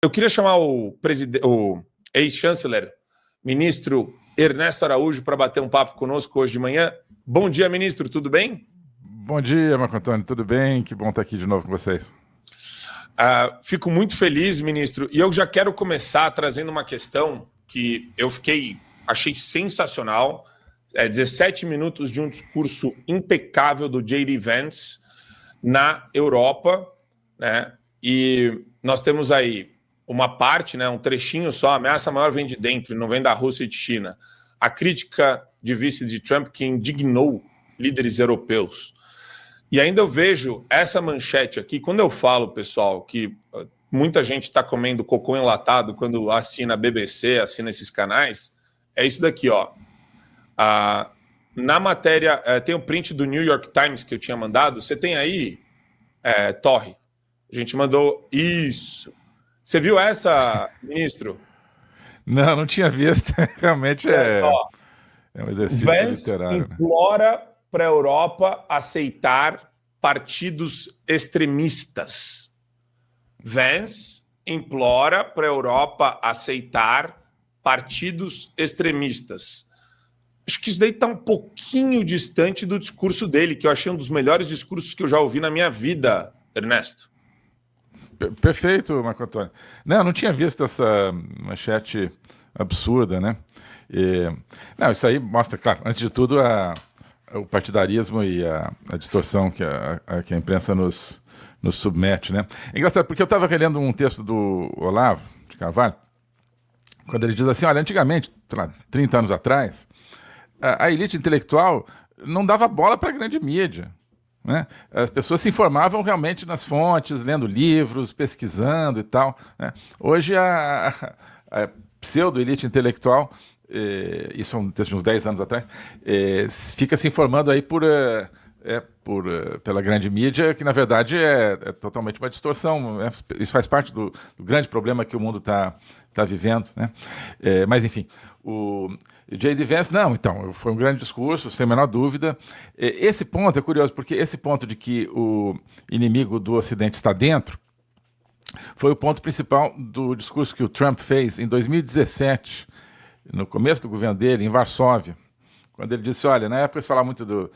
Eu queria chamar o ex-chanceler, ministro Ernesto Araújo, para bater um papo conosco hoje de manhã. Bom dia, ministro, tudo bem? Bom dia, Marco Antônio, tudo bem? Que bom estar aqui de novo com vocês. Fico muito feliz, ministro, e eu já quero começar trazendo uma questão que achei sensacional. 17 minutos de um discurso impecável do J.D. Vance na Europa, né? E nós temos aí uma parte, né, um trechinho só, a ameaça maior vem de dentro, não vem da Rússia e de China. A crítica de vice de Trump que indignou líderes europeus. E ainda eu vejo essa manchete aqui, quando eu falo, pessoal, que muita gente está comendo cocô enlatado quando assina a BBC, assina esses canais, é isso daqui, ó. Na matéria, tem o print do New York Times que eu tinha mandado, você tem aí, Torre? A gente mandou isso. Você viu essa, ministro? Não tinha visto. Realmente é um exercício Vance literário. Implora para a Europa aceitar partidos extremistas. Vance implora para a Europa aceitar partidos extremistas. Acho que isso daí está um pouquinho distante do discurso dele, que eu achei um dos melhores discursos que eu já ouvi na minha vida, Ernesto. Perfeito, Marco Antônio. Não tinha visto essa manchete absurda, né? Isso aí mostra, claro, antes de tudo, o partidarismo e a distorção que a imprensa nos submete, né? É engraçado, porque eu estava relendo um texto do Olavo de Carvalho, quando ele diz assim, olha, antigamente, 30 anos atrás, a elite intelectual não dava bola para a grande mídia, né? As pessoas se informavam realmente nas fontes, lendo livros, pesquisando e tal, né? Hoje a pseudo-elite intelectual, isso é um texto de uns 10 anos atrás, fica se informando aí pela grande mídia, que na verdade é totalmente uma distorção, né? Isso faz parte do grande problema que o mundo está vivendo, né? Mas enfim, o J.D. Vance, então, foi um grande discurso, sem a menor dúvida. Esse ponto é curioso, porque esse ponto de que o inimigo do Ocidente está dentro foi o ponto principal do discurso que o Trump fez em 2017, no começo do governo dele, em Varsóvia, quando ele disse, olha, na época se falava muito do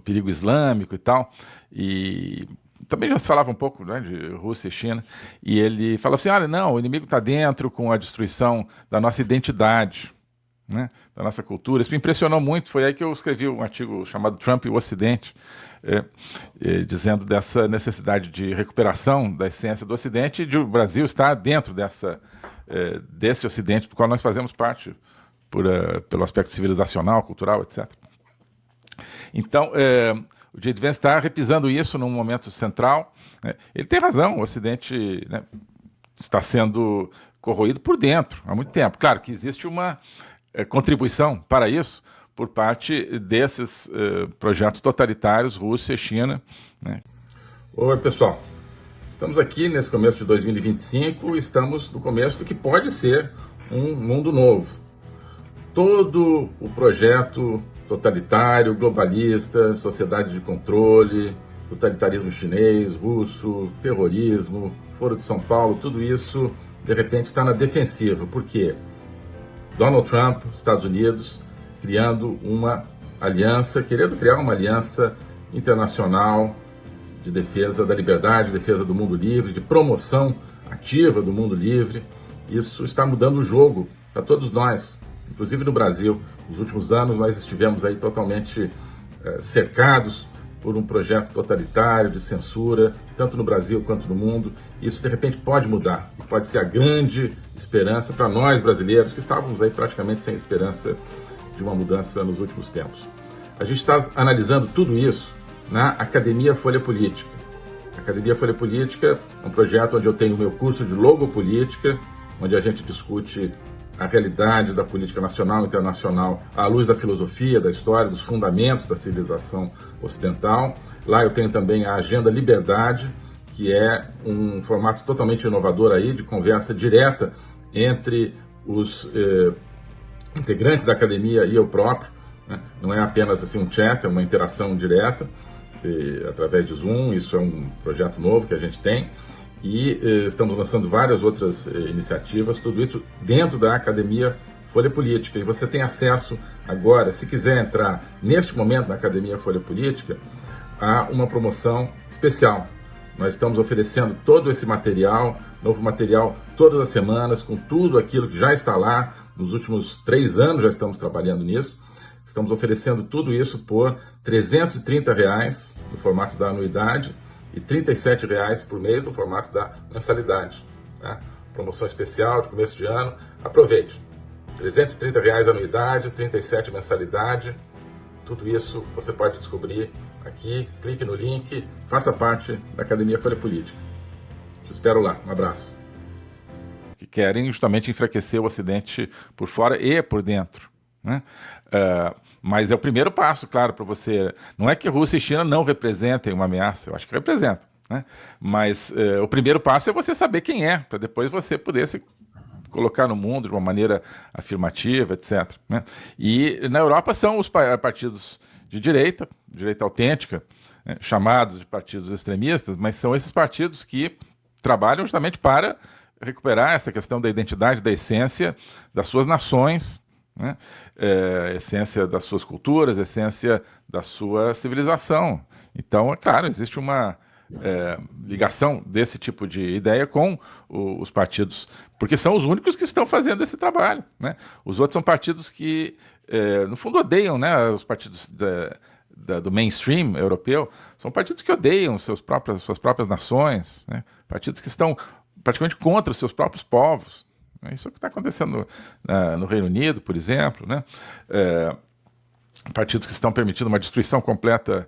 perigo islâmico e tal, e também já se falava um pouco, né, de Rússia e China, e ele falou assim, olha, não, o inimigo está dentro com a destruição da nossa identidade, né, da nossa cultura. Isso me impressionou muito, foi aí que eu escrevi um artigo chamado Trump e o Ocidente, dizendo dessa necessidade de recuperação da essência do Ocidente e de o Brasil estar dentro desse Ocidente do qual nós fazemos parte pelo aspecto civilizacional, cultural, etc. Então, o J.D. Vance está repisando isso num momento central, né? Ele tem razão, o Ocidente, né, está sendo corroído por dentro há muito tempo. Claro que existe uma contribuição para isso por parte desses projetos totalitários, Rússia e China, né? Oi, pessoal. Estamos aqui nesse começo de 2025, estamos no começo do que pode ser um mundo novo. Todo o projeto totalitário, globalista, sociedade de controle, totalitarismo chinês, russo, terrorismo, Foro de São Paulo, tudo isso, de repente, está na defensiva. Por quê? Donald Trump, Estados Unidos, querendo criar uma aliança internacional de defesa da liberdade, defesa do mundo livre, de promoção ativa do mundo livre. Isso está mudando o jogo para todos nós, inclusive no Brasil. Nos últimos anos nós estivemos aí totalmente cercados por um projeto totalitário de censura, tanto no Brasil quanto no mundo. Isso de repente pode mudar, e pode ser a grande esperança para nós brasileiros, que estávamos aí praticamente sem esperança de uma mudança nos últimos tempos. A gente está analisando tudo isso na Academia Folha Política. A Academia Folha Política é um projeto onde eu tenho o meu curso de logopolítica, onde a gente discute a realidade da política nacional e internacional à luz da filosofia, da história, dos fundamentos da civilização ocidental. Lá eu tenho também a Agenda Liberdade, que é um formato totalmente inovador aí, de conversa direta entre os integrantes da academia e eu próprio, né? Não é apenas assim um chat, é uma interação direta através de Zoom. Isso é um projeto novo que a gente tem. e estamos lançando várias outras iniciativas, tudo isso dentro da Academia Folha Política. E você tem acesso agora, se quiser entrar neste momento na Academia Folha Política, a uma promoção especial. Nós estamos oferecendo todo esse material, novo material, todas as semanas, com tudo aquilo que já está lá. Nos últimos 3 anos já estamos trabalhando nisso. Estamos oferecendo tudo isso por R$ 330 no formato da anuidade e R$ 37 por mês no formato da mensalidade. Tá? Promoção especial de começo de ano. Aproveite! R$ 330 a anuidade, R$ 37 mensalidade. Tudo isso você pode descobrir aqui. Clique no link, faça parte da Academia Folha Política. Te espero lá. Um abraço. Que querem justamente enfraquecer o Ocidente por fora e por dentro, né? Mas é o primeiro passo, claro, para você. Não é que Rússia e China não representem uma ameaça, eu acho que representam, né? Mas o primeiro passo é você saber quem é, para depois você poder se colocar no mundo de uma maneira afirmativa, etc., né? E na Europa são os partidos de direita autêntica, né, chamados de partidos extremistas, mas são esses partidos que trabalham justamente para recuperar essa questão da identidade, da essência das suas nações, né? Essência das suas culturas, essência da sua civilização. Então, é claro, existe uma ligação desse tipo de ideia com os partidos, porque são os únicos que estão fazendo esse trabalho, né? Os outros são partidos que, no fundo, odeiam, né, os partidos do mainstream europeu, são partidos que odeiam suas próprias nações, né? Partidos que estão praticamente contra os seus próprios povos. Isso é o que está acontecendo no Reino Unido, por exemplo, né? Partidos que estão permitindo uma destruição completa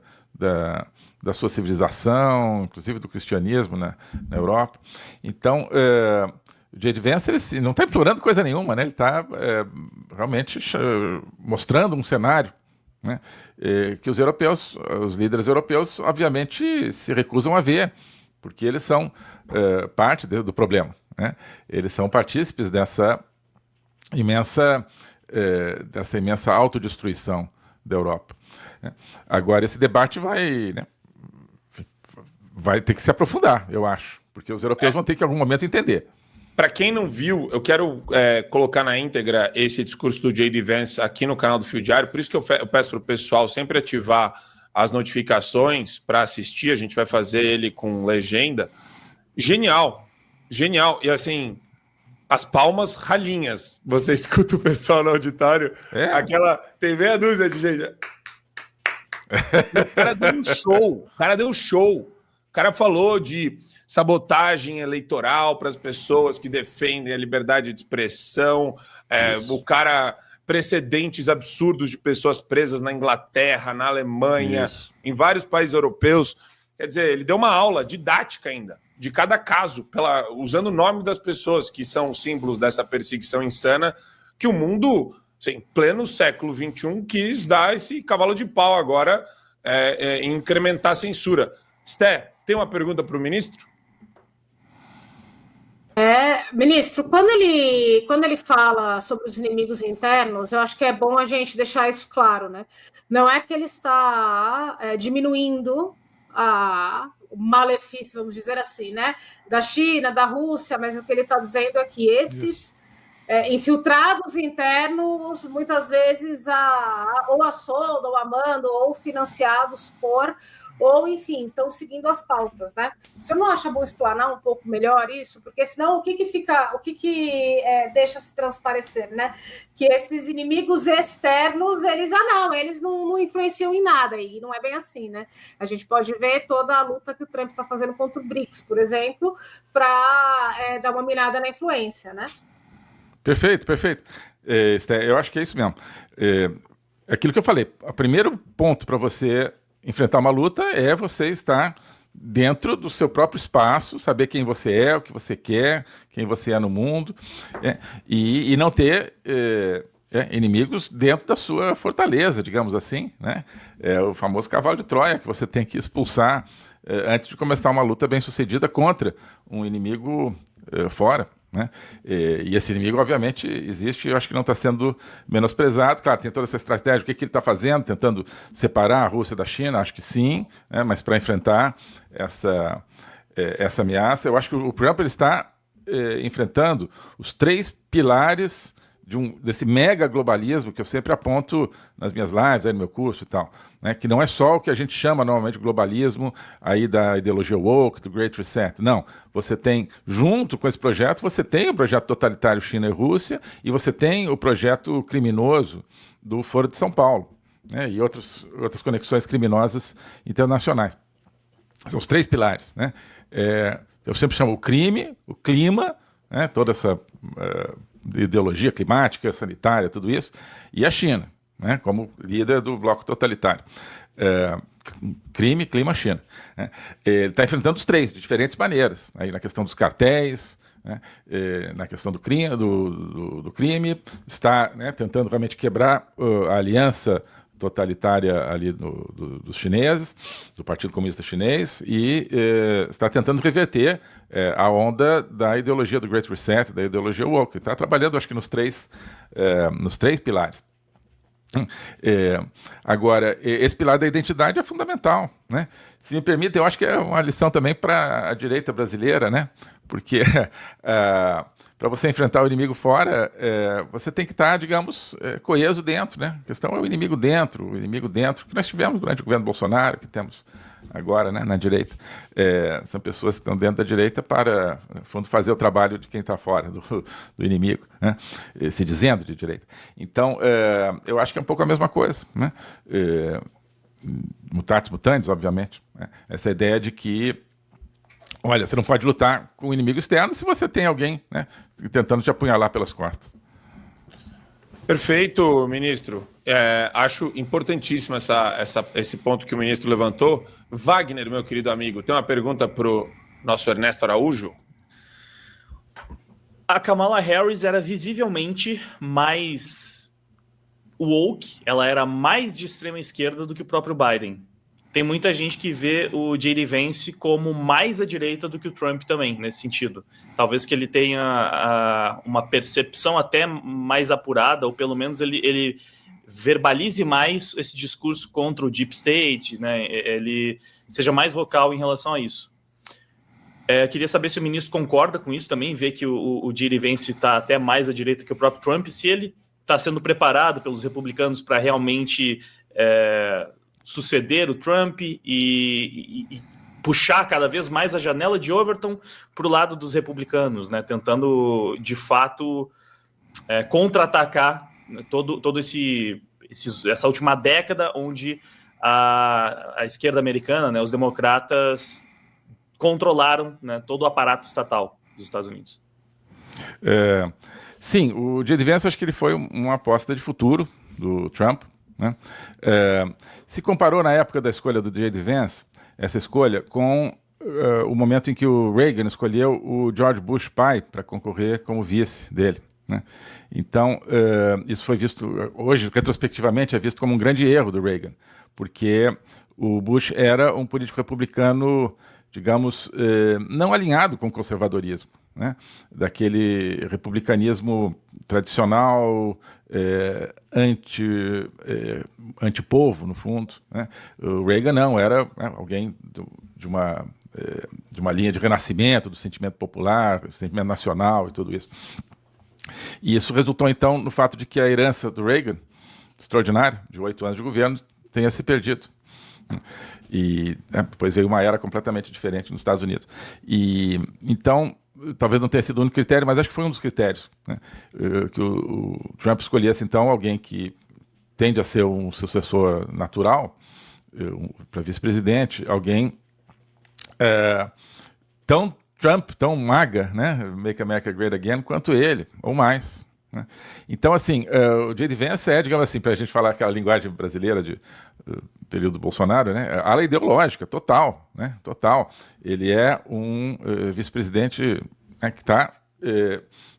da sua civilização, inclusive do cristianismo na Europa. Então, o J.D. Vance ele não está implorando coisa nenhuma, né? Ele está realmente mostrando um cenário, né, que os líderes europeus, obviamente, se recusam a ver, porque eles são parte do problema, né? Eles são partícipes dessa imensa autodestruição da Europa, né? Agora, esse debate vai ter que se aprofundar, eu acho, porque os europeus vão ter que, em algum momento, entender. Para quem não viu, eu quero colocar na íntegra esse discurso do J.D. Vance aqui no canal do Fio Diário, por isso que eu peço para o pessoal sempre ativar as notificações para assistir, a gente vai fazer ele com legenda. Genial, genial. E assim, as palmas ralinhas. Você escuta o pessoal no auditório, tem meia dúzia de gente. O cara deu um show. O cara falou de sabotagem eleitoral para as pessoas que defendem a liberdade de expressão. O cara... precedentes absurdos de pessoas presas na Inglaterra, na Alemanha, em vários países europeus. Quer dizer, ele deu uma aula didática ainda, de cada caso, usando o nome das pessoas que são símbolos dessa perseguição insana, que o mundo, em pleno século XXI, quis dar esse cavalo de pau agora, incrementar a censura. Sté, tem uma pergunta para o ministro? Ministro, quando ele fala sobre os inimigos internos, eu acho que é bom a gente deixar isso claro, né? Não é que ele está diminuindo o malefício, vamos dizer assim, né? Da China, da Rússia, mas o que ele está dizendo é que esses infiltrados internos, muitas vezes, ou a solda, ou amando, ou financiados por... ou, enfim, estão seguindo as pautas, né? Você não acha bom explanar um pouco melhor isso? Porque senão o que deixa se transparecer, né? Que esses inimigos externos, eles não influenciam em nada, e não é bem assim, né? A gente pode ver toda a luta que o Trump está fazendo contra o BRICS, por exemplo, para dar uma mirada na influência, né? Perfeito. Sté, eu acho que é isso mesmo. Aquilo que eu falei, o primeiro ponto para você enfrentar uma luta é você estar dentro do seu próprio espaço, saber quem você é, o que você quer, quem você é no mundo, e não ter inimigos dentro da sua fortaleza, digamos assim, né? É o famoso cavalo de Troia que você tem que expulsar antes de começar uma luta bem-sucedida contra um inimigo fora, né? E esse inimigo, obviamente, existe, eu acho que não está sendo menosprezado. Claro, tem toda essa estratégia, o que ele está fazendo, tentando separar a Rússia da China, acho que sim, né? Mas para enfrentar essa ameaça. Eu acho que o Trump ele está enfrentando os 3 pilares desse mega globalismo que eu sempre aponto nas minhas lives, aí no meu curso e tal, né? Que não é só o que a gente chama normalmente de globalismo aí da ideologia woke, do Great Reset. Não, você tem, junto com esse projeto, você tem o projeto totalitário China e Rússia e você tem o projeto criminoso do Foro de São Paulo, né? E outras conexões criminosas internacionais. São os 3 pilares, né? Eu sempre chamo o crime, o clima, né? Toda essa ideologia climática, sanitária, tudo isso, e a China, né? Como líder do bloco totalitário. Crime, clima, China. Né? Ele está enfrentando os 3 de diferentes maneiras. Aí na questão dos cartéis, né? Na questão do crime, está, né, tentando realmente quebrar a aliança totalitária ali dos chineses, do Partido Comunista Chinês, e está tentando reverter a onda da ideologia do Great Reset, da ideologia woke. Está trabalhando, acho que nos 3 pilares. Agora, esse pilar da identidade é fundamental, né? Se me permite, eu acho que é uma lição também para a direita brasileira, né? Porque para você enfrentar o inimigo fora, você tem que estar, digamos, coeso dentro, né? A questão é o inimigo dentro, que nós tivemos durante o governo Bolsonaro, que temos agora, né, na direita. São pessoas que estão dentro da direita para, no fundo, fazer o trabalho de quem está fora do inimigo, né? Se dizendo de direita. Então, eu acho que é um pouco a mesma coisa, né? Mutatis mutandis, obviamente, né? Essa ideia de que, olha, você não pode lutar com o inimigo externo se você tem alguém, né, tentando te apunhalar pelas costas. Perfeito, ministro. Acho importantíssimo esse ponto que o ministro levantou. Wagner, meu querido amigo, tem uma pergunta para o nosso Ernesto Araújo? A Kamala Harris era visivelmente mais woke, ela era mais de extrema esquerda do que o próprio Biden. Tem muita gente que vê o J.D. Vance como mais à direita do que o Trump também, nesse sentido. Talvez que ele tenha uma percepção até mais apurada, ou pelo menos ele verbalize mais esse discurso contra o Deep State, né? Ele seja mais vocal em relação a isso. Queria saber se o ministro concorda com isso também, vê que o J.D. Vance está até mais à direita que o próprio Trump, se ele está sendo preparado pelos republicanos para realmente suceder o Trump e puxar cada vez mais a janela de Overton para o lado dos republicanos, né? Tentando, de fato, contra-atacar todo essa última década onde a esquerda americana, né, os democratas, controlaram, né, todo o aparato estatal dos Estados Unidos. Sim, o J.D. Vance, acho que ele foi uma aposta de futuro do Trump, né? Se comparou na época da escolha do J.D. Vance, essa escolha, com o momento em que o Reagan escolheu o George Bush pai para concorrer como vice dele, né? Então, isso foi visto, hoje, retrospectivamente, é visto como um grande erro do Reagan, porque o Bush era um político republicano, digamos, não alinhado com o conservadorismo, né? Daquele republicanismo tradicional, antipovo, no fundo, né? O Reagan não, era alguém de uma linha de renascimento do sentimento popular, do sentimento nacional e tudo isso. E isso resultou, então, no fato de que a herança do Reagan, extraordinária, de 8 anos de governo, tenha se perdido. E depois veio uma era completamente diferente nos Estados Unidos. E então, talvez não tenha sido o único critério, mas acho que foi um dos critérios, né? Que o Trump escolhesse, então, alguém que tende a ser um sucessor natural para vice-presidente, alguém tão Trump, tão MAGA, né? Make America Great Again, quanto ele, ou mais, né? Então, assim, o J.D. Vance digamos assim, para a gente falar aquela linguagem brasileira de período Bolsonaro, né? Ala ideológica, total, né? Total. Ele é um vice-presidente, né, que está,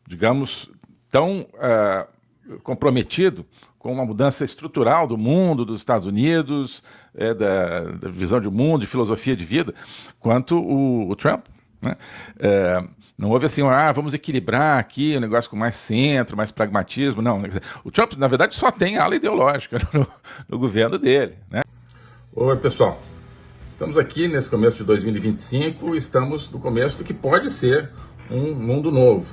digamos, tão comprometido com uma mudança estrutural do mundo, dos Estados Unidos, da visão de mundo, de filosofia de vida, quanto o Trump, né? Não houve assim, vamos equilibrar aqui o negócio com mais centro, mais pragmatismo. Não, o Trump, na verdade, só tem ala ideológica no governo dele, né? Oi, pessoal. Estamos aqui nesse começo de 2025, estamos no começo do que pode ser um mundo novo.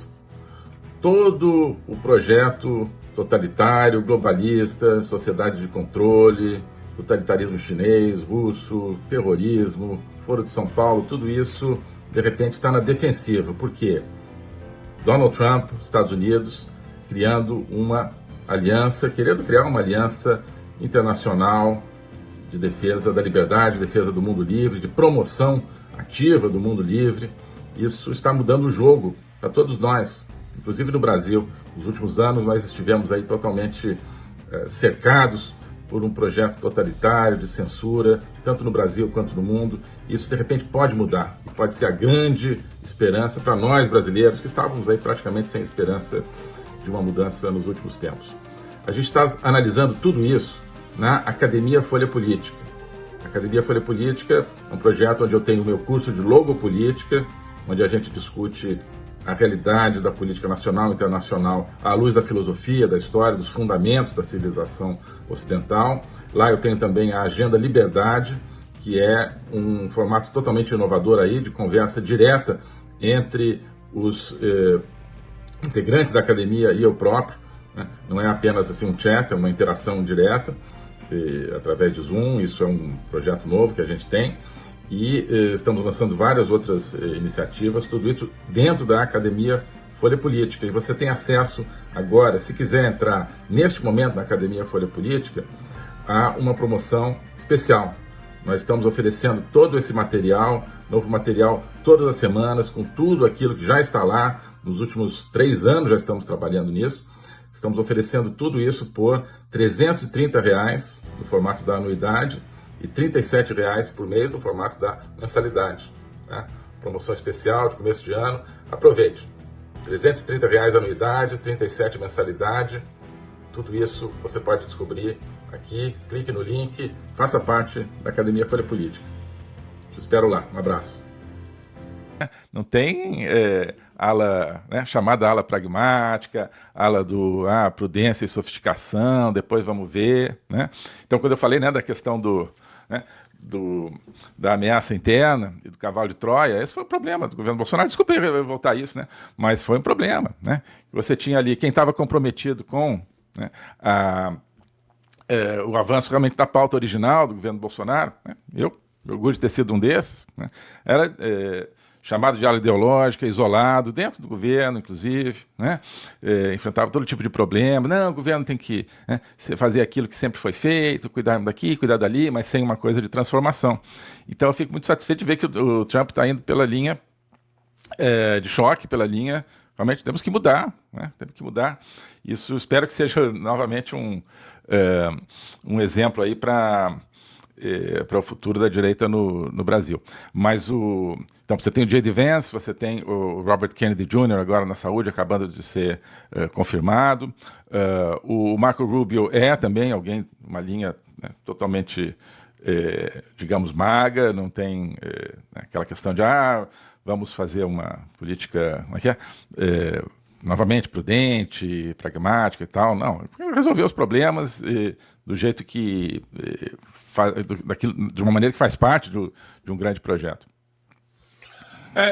Todo o projeto totalitário, globalista, sociedade de controle, totalitarismo chinês, russo, terrorismo, Foro de São Paulo, tudo isso, de repente, está na defensiva. Por quê? Donald Trump, Estados Unidos, criando uma aliança, querendo criar uma aliança internacional de defesa da liberdade, defesa do mundo livre, de promoção ativa do mundo livre. Isso está mudando o jogo para todos nós, inclusive no Brasil. Nos últimos anos nós estivemos aí totalmente cercados por um projeto totalitário de censura, tanto no Brasil quanto no mundo. Isso de repente pode mudar e pode ser a grande esperança para nós brasileiros que estávamos aí praticamente sem esperança de uma mudança nos últimos tempos. A gente está analisando tudo isso na Academia Folha Política. A Academia Folha Política é um projeto onde eu tenho o meu curso de logopolítica, onde a gente discute a realidade da política nacional e internacional à luz da filosofia, da história, dos fundamentos da civilização ocidental. Lá eu tenho também a Agenda Liberdade, que é um formato totalmente inovador aí, de conversa direta entre os integrantes da academia e eu próprio, né? Não é apenas assim um chat, é uma interação direta através de Zoom. Isso é um projeto novo que a gente tem. E estamos lançando várias outras iniciativas, tudo isso dentro da Academia Folha Política. E você tem acesso agora, se quiser entrar neste momento na Academia Folha Política, a uma promoção especial. Nós estamos oferecendo todo esse material, novo material, todas as semanas, com tudo aquilo que já está lá. Nos últimos 3 anos já estamos trabalhando nisso. Estamos oferecendo tudo isso por R$ 330 no formato da anuidade, e R$ 37 por mês no formato da mensalidade. Tá? Promoção especial de começo de ano. Aproveite. R$ 330 a anuidade, 37 mensalidade. Tudo isso você pode descobrir aqui. Clique no link, faça parte da Academia Folha Política. Te espero lá. Um abraço. Não tem ala, né, chamada ala pragmática, ala do prudência e sofisticação, depois vamos ver. Né? Então, quando eu falei, né, da questão da ameaça interna e do cavalo de Troia, esse foi o problema do governo Bolsonaro. Desculpe eu voltar a isso, né? Mas foi um problema. Né? Você tinha ali quem estava comprometido com, né, o avanço realmente da pauta original do governo Bolsonaro. Né? Eu orgulho de ter sido um desses. Né? Era chamado de ala ideológica, isolado, dentro do governo, inclusive, né? Enfrentava todo tipo de problema. Não, o governo tem que, né, fazer aquilo que sempre foi feito, cuidar daqui, cuidar dali, mas sem uma coisa de transformação. Então eu fico muito satisfeito de ver que o Trump está indo pela linha de choque, pela linha, realmente temos que mudar, né? Temos que mudar. Isso espero que seja novamente um exemplo aí para o futuro da direita no Brasil. Mas então você tem o J.D. Vance, você tem o Robert Kennedy Jr. agora na saúde, acabando de ser confirmado. O Marco Rubio é também alguém, uma linha, né, totalmente, digamos, maga, não tem aquela questão de vamos fazer uma política, como é que é? Novamente prudente, pragmática e tal. Não, resolver os problemas do jeito que de uma maneira que faz parte de um grande projeto.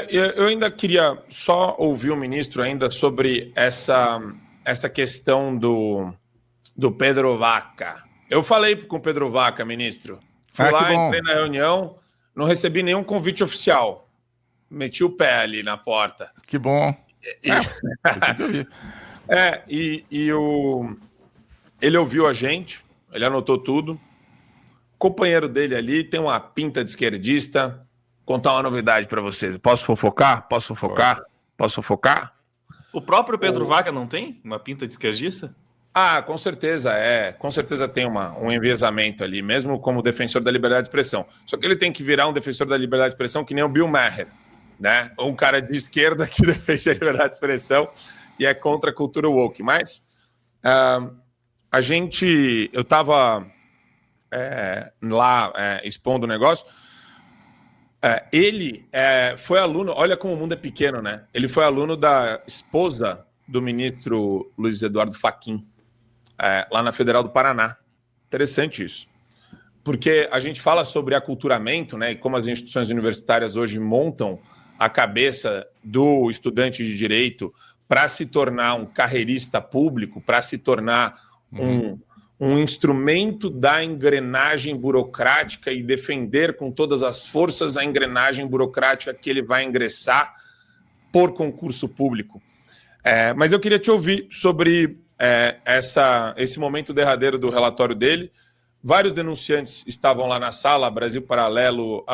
Eu ainda queria só ouvir o ministro ainda sobre essa questão do Pedro Vaca. Eu falei com o Pedro Vaca, ministro. Fui lá, entrei na reunião, não recebi nenhum convite oficial. Meti o pé ali na porta. Que bom. Ele ouviu a gente, ele anotou tudo. O companheiro dele ali tem uma pinta de esquerdista. Contar uma novidade para vocês. Posso fofocar? Posso fofocar? Posso fofocar? O próprio Pedro Vaca não tem uma pinta de esquerdista? Com certeza com certeza tem um enviesamento ali, mesmo como defensor da liberdade de expressão. Só que ele tem que virar um defensor da liberdade de expressão que nem o Bill Maher, né? Um cara de esquerda que defende a liberdade de expressão e é contra a cultura woke. Mas eu estava lá expondo o negócio. Ele foi aluno, olha como o mundo é pequeno, né? Ele foi aluno da esposa do ministro Luiz Eduardo Fachin, lá na Federal do Paraná. Interessante isso. porque a gente fala sobre aculturamento, né, e como as instituições universitárias hoje montam a cabeça do estudante de direito para se tornar um carreirista público, para se tornar um instrumento da engrenagem burocrática e defender com todas as forças a engrenagem burocrática que ele vai ingressar por concurso público. Mas eu queria te ouvir sobre esse momento derradeiro do relatório dele. Vários denunciantes estavam lá na sala, Brasil Paralelo.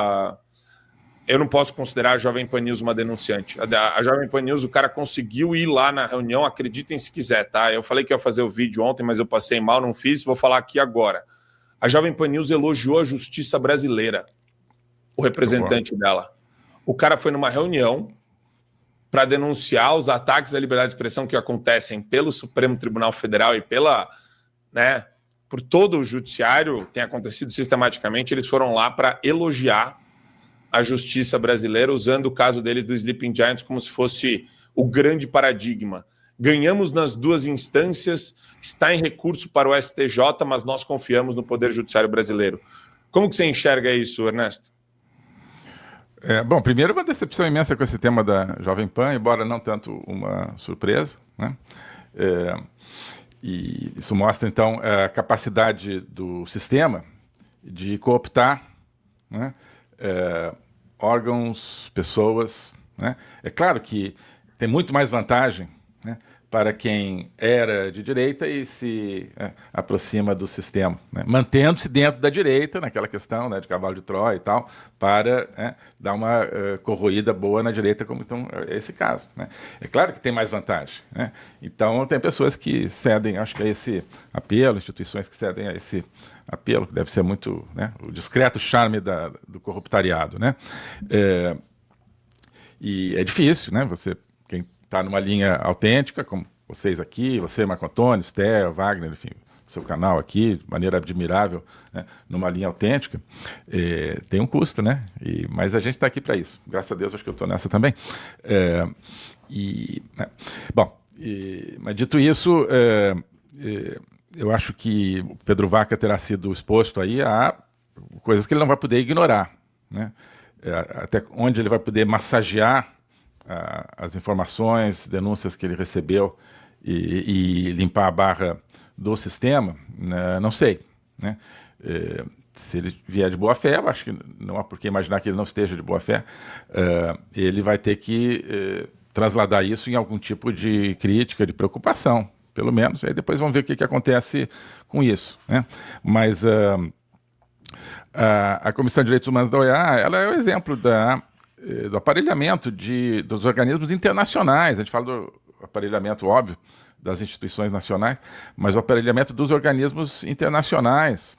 Eu não posso considerar a Jovem Pan News uma denunciante. A Jovem Pan News, o cara conseguiu ir lá na reunião, acreditem se quiser, tá? Eu falei que ia fazer o vídeo ontem, mas eu passei mal, não fiz, vou falar aqui agora. A Jovem Pan News elogiou a justiça brasileira, o representante dela. O cara foi numa reunião para denunciar os ataques à liberdade de expressão que acontecem pelo Supremo Tribunal Federal e por todo o judiciário, tem acontecido sistematicamente. Eles foram lá para elogiar a justiça brasileira, usando o caso deles do Sleeping Giants como se fosse o grande paradigma. Ganhamos nas duas instâncias, está em recurso para o STJ, mas nós confiamos no Poder Judiciário brasileiro. Como que você enxerga isso, Ernesto? Bom, primeiro uma decepção imensa com esse tema da Jovem Pan, embora não tanto uma surpresa, né? E isso mostra, então, a capacidade do sistema de cooptar, né, órgãos, pessoas, né? É claro que tem muito mais vantagem, né, para quem era de direita e se aproxima do sistema, né, mantendo-se dentro da direita, naquela questão, né, de cavalo de Troia e tal, para dar uma corroída boa na direita, como então é esse caso, né? É claro que tem mais vantagem, né? Então tem pessoas que cedem, acho que a esse apelo, instituições que cedem a esse apelo, que deve ser muito, né, o discreto charme do corruptariado, né? E é difícil, né? Quem está numa linha autêntica, como vocês aqui, você, Marco Antônio, Esther, Wagner, enfim, seu canal aqui, de maneira admirável, né, numa linha autêntica, tem um custo, né? Mas a gente está aqui para isso. Graças a Deus, acho que eu estou nessa também. Mas dito isso, eu acho que o Pedro Vaca terá sido exposto aí a coisas que ele não vai poder ignorar, né? Até onde ele vai poder massagear as informações, denúncias que ele recebeu e limpar a barra do sistema, né? Não sei, né? Se ele vier de boa fé, eu acho que não há por que imaginar que ele não esteja de boa fé, ele vai ter que trasladar isso em algum tipo de crítica, de preocupação, pelo menos. Aí depois vamos ver o que acontece com isso, né? Mas a Comissão de Direitos Humanos da OEA, ela é o exemplo do aparelhamento dos organismos internacionais. A gente fala do aparelhamento, óbvio, das instituições nacionais, mas o aparelhamento dos organismos internacionais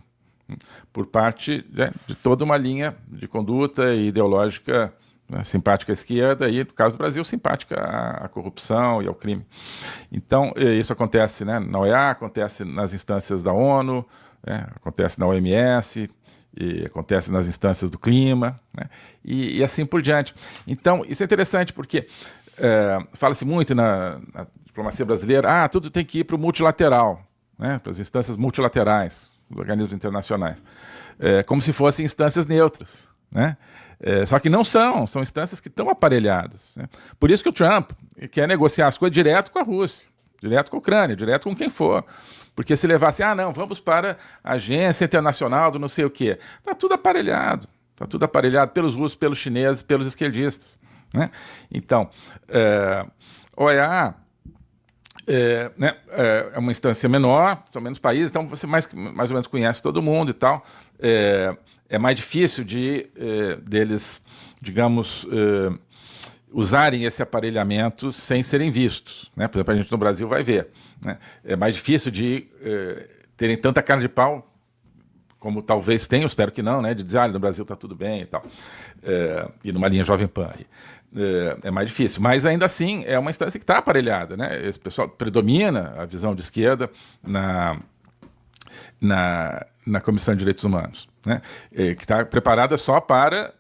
por parte de toda uma linha de conduta ideológica, né, simpática à esquerda e, no caso do Brasil, simpática à corrupção e ao crime. Então, isso acontece, né, na OEA, acontece nas instâncias da ONU, né, acontece na OMS, e acontece nas instâncias do clima, né, e assim por diante. Então, isso é interessante porque fala-se muito na diplomacia brasileira, tudo tem que ir para o multilateral, né, para as instâncias multilaterais, os organismos internacionais, como se fossem instâncias neutras, né? Só que não são instâncias que estão aparelhadas, né? Por isso que o Trump quer negociar as coisas direto com a Rússia, direto com a Ucrânia, direto com quem for. Porque se levasse, não, vamos para a Agência Internacional do não sei o quê. Está tudo aparelhado pelos russos, pelos chineses, pelos esquerdistas, né? Então, OEA é uma instância menor, são menos países, então você mais ou menos conhece todo mundo e tal. É mais difícil deles, digamos, usarem esse aparelhamento sem serem vistos, né? Por exemplo, a gente no Brasil vai ver, né? É mais difícil de terem tanta cara de pau como talvez tenham, espero que não, né? De dizer, no Brasil está tudo bem e tal, e numa linha Jovem Pan. É mais difícil, mas ainda assim é uma instância que está aparelhada, né? Esse pessoal predomina a visão de esquerda na Comissão de Direitos Humanos, né? Que está preparada só para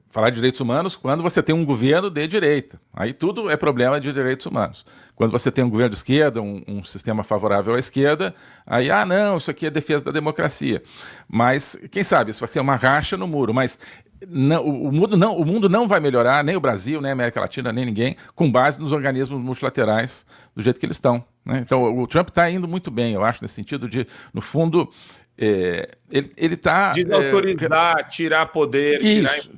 falar de direitos humanos quando você tem um governo de direita. Aí tudo é problema de direitos humanos. Quando você tem um governo de esquerda, um sistema favorável à esquerda, aí, não, isso aqui é defesa da democracia. Mas, quem sabe, isso vai ser uma racha no muro, mas não, o mundo não vai melhorar, nem o Brasil, nem a América Latina, nem ninguém, com base nos organismos multilaterais do jeito que eles estão, né? Então, o Trump está indo muito bem, eu acho, nesse sentido de, no fundo, ele está... Desautorizar, tirar poder,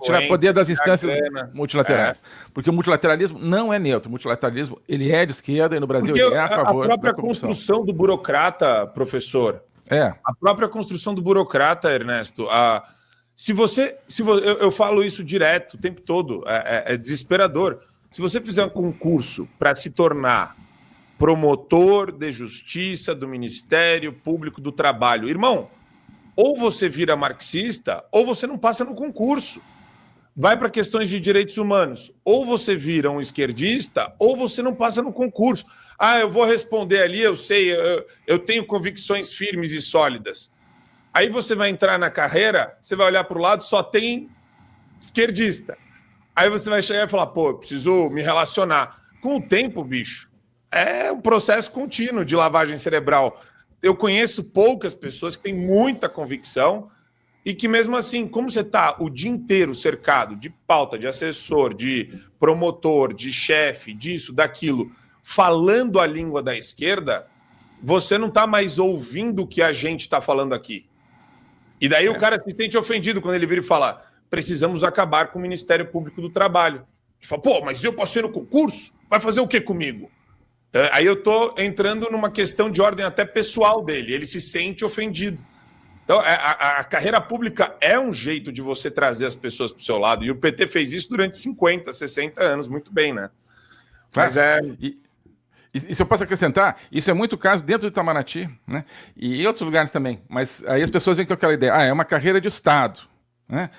tirar poder das instâncias multilaterais. Porque o multilateralismo não é neutro. O multilateralismo, ele é de esquerda e no Brasil ele é a favor da corrupção. A própria construção do burocrata, professor, a própria construção do burocrata, Ernesto, eu falo isso direto, o tempo todo, é desesperador. Se você fizer um concurso para se tornar promotor de justiça do Ministério Público do Trabalho, irmão, ou você vira marxista, ou você não passa no concurso. Vai para questões de direitos humanos, ou você vira um esquerdista, ou você não passa no concurso. Eu vou responder ali, eu sei, eu tenho convicções firmes e sólidas. Aí você vai entrar na carreira, você vai olhar para o lado, só tem esquerdista. Aí você vai chegar e falar, eu preciso me relacionar. Com o tempo, bicho, é um processo contínuo de lavagem cerebral. Eu conheço poucas pessoas que têm muita convicção e que mesmo assim, como você está o dia inteiro cercado de pauta, de assessor, de promotor, de chefe, disso, daquilo, falando a língua da esquerda, você não está mais ouvindo o que a gente está falando aqui. E daí o cara se sente ofendido quando ele vira e fala, precisamos acabar com o Ministério Público do Trabalho. Ele fala, mas eu passei no concurso? Vai fazer o que comigo? Aí eu estou entrando numa questão de ordem até pessoal dele. Ele se sente ofendido. Então, a carreira pública é um jeito de você trazer as pessoas para o seu lado. E o PT fez isso durante 50, 60 anos. Muito bem, né? Mas E se eu posso acrescentar, isso é muito caso dentro do Itamaraty, né? E em outros lugares também. Mas aí as pessoas vêm com aquela ideia, é uma carreira de Estado, né?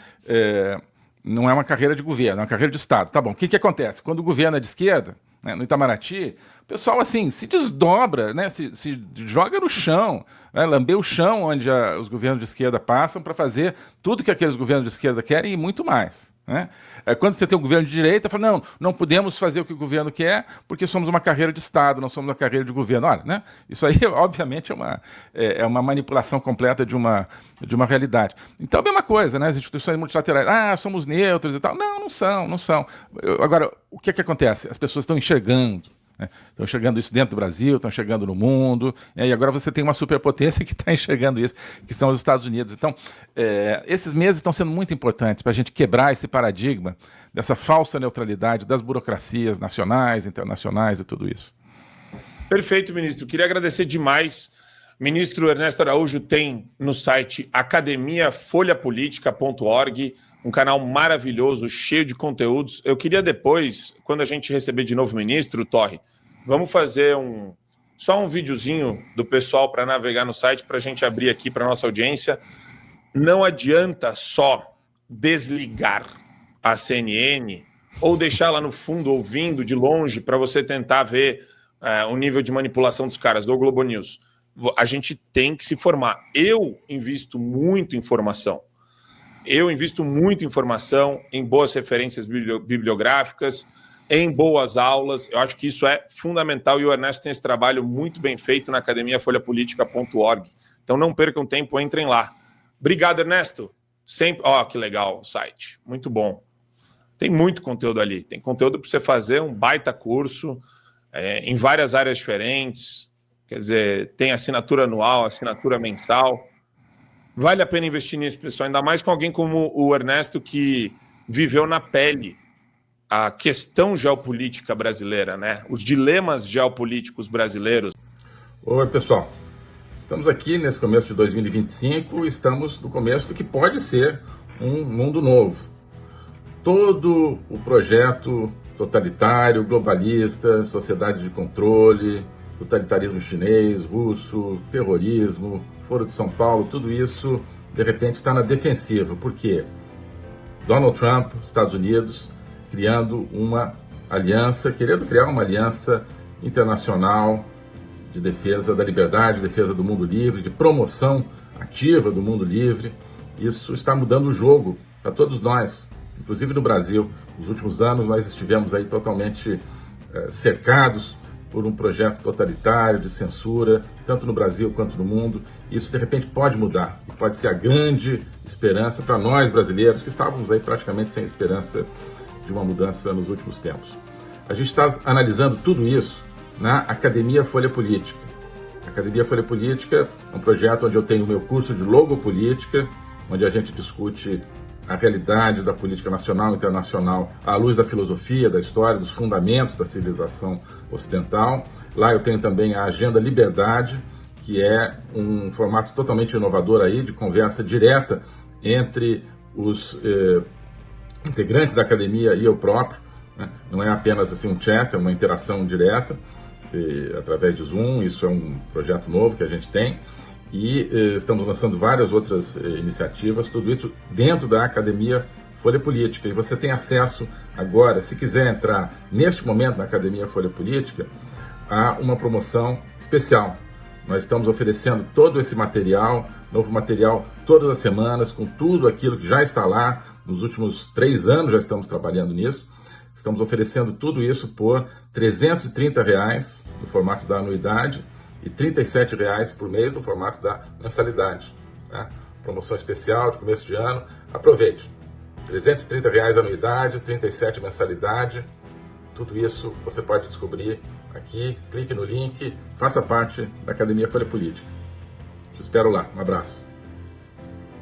Não é uma carreira de governo, é uma carreira de Estado. Tá bom, o que acontece? Quando o governo é de esquerda, né, no Itamaraty, o pessoal assim se desdobra, né, se joga no chão, né, lamber o chão onde os governos de esquerda passam para fazer tudo que aqueles governos de esquerda querem e muito mais. Né? Quando você tem um governo de direita, fala, não podemos fazer o que o governo quer porque somos uma carreira de Estado, não somos uma carreira de governo. Olha, né? Isso aí, obviamente, é uma manipulação completa de uma realidade. Então, a mesma coisa, né? As instituições multilaterais, somos neutros e tal. Não são. Agora, o que acontece? As pessoas estão enxergando. Estão enxergando isso dentro do Brasil, estão enxergando no mundo, e agora você tem uma superpotência que está enxergando isso, que são os Estados Unidos. Então, esses meses estão sendo muito importantes para a gente quebrar esse paradigma dessa falsa neutralidade das burocracias nacionais, internacionais e tudo isso. Perfeito, ministro. Queria agradecer demais. Ministro Ernesto Araújo tem no site academiafolhapolitica.org um canal maravilhoso, cheio de conteúdos. Eu queria depois, quando a gente receber de novo o ministro, Torre, vamos fazer só um videozinho do pessoal para navegar no site, para a gente abrir aqui para a nossa audiência. Não adianta só desligar a CNN ou deixar lá no fundo, ouvindo de longe, para você tentar ver o nível de manipulação dos caras, do Globo News. A gente tem que se formar. Eu invisto muito em formação. Em boas referências bibliográficas, em boas aulas. Eu acho que isso é fundamental e o Ernesto tem esse trabalho muito bem feito na academiafolhapolitica.org. Então não percam tempo, entrem lá. Obrigado, Ernesto. Sempre. Que legal o site. Muito bom. Tem muito conteúdo ali. Tem conteúdo para você fazer um baita curso em várias áreas diferentes. Quer dizer, tem assinatura anual, assinatura mensal. Vale a pena investir nisso, pessoal, ainda mais com alguém como o Ernesto, que viveu na pele a questão geopolítica brasileira, né? Os dilemas geopolíticos brasileiros. Oi, pessoal. Estamos aqui nesse começo de 2025, estamos no começo do que pode ser um mundo novo. Todo o projeto totalitário, globalista, sociedade de controle, totalitarismo chinês, russo, terrorismo, Foro de São Paulo, tudo isso, de repente, está na defensiva. Por quê? Donald Trump, Estados Unidos, querendo criar uma aliança internacional de defesa da liberdade, defesa do mundo livre, de promoção ativa do mundo livre. Isso está mudando o jogo para todos nós, Inclusive no Brasil, nos últimos anos nós estivemos aí totalmente cercados por um projeto totalitário de censura, tanto no Brasil quanto no mundo. Isso de repente pode mudar e pode ser a grande esperança para nós brasileiros que estávamos aí praticamente sem esperança de uma mudança nos últimos tempos. A gente está analisando tudo isso na Academia Folha Política. A Academia Folha Política é um projeto onde eu tenho o meu curso de logopolítica, onde a gente discute a realidade da política nacional e internacional à luz da filosofia, da história, dos fundamentos da civilização ocidental. Lá eu tenho também a Agenda Liberdade, que é um formato totalmente inovador aí, de conversa direta entre os integrantes da academia e eu próprio, né? Não é apenas assim um chat, é uma interação direta através de Zoom. Isso é um projeto novo que a gente tem. E estamos lançando várias outras iniciativas, tudo isso dentro da Academia Folha Política. E você tem acesso agora, se quiser entrar neste momento na Academia Folha Política, a uma promoção especial. Nós estamos oferecendo todo esse material, novo material, todas as semanas, com tudo aquilo que já está lá. Nos últimos 3 anos já estamos trabalhando nisso. Estamos oferecendo tudo isso por R$ 330 no formato da anuidade, e R$ 37 por mês no formato da mensalidade. Tá? Promoção especial de começo de ano. Aproveite. R$ 330 a anuidade, 37 mensalidade. Tudo isso você pode descobrir aqui. Clique no link, faça parte da Academia Folha Política. Te espero lá. Um abraço.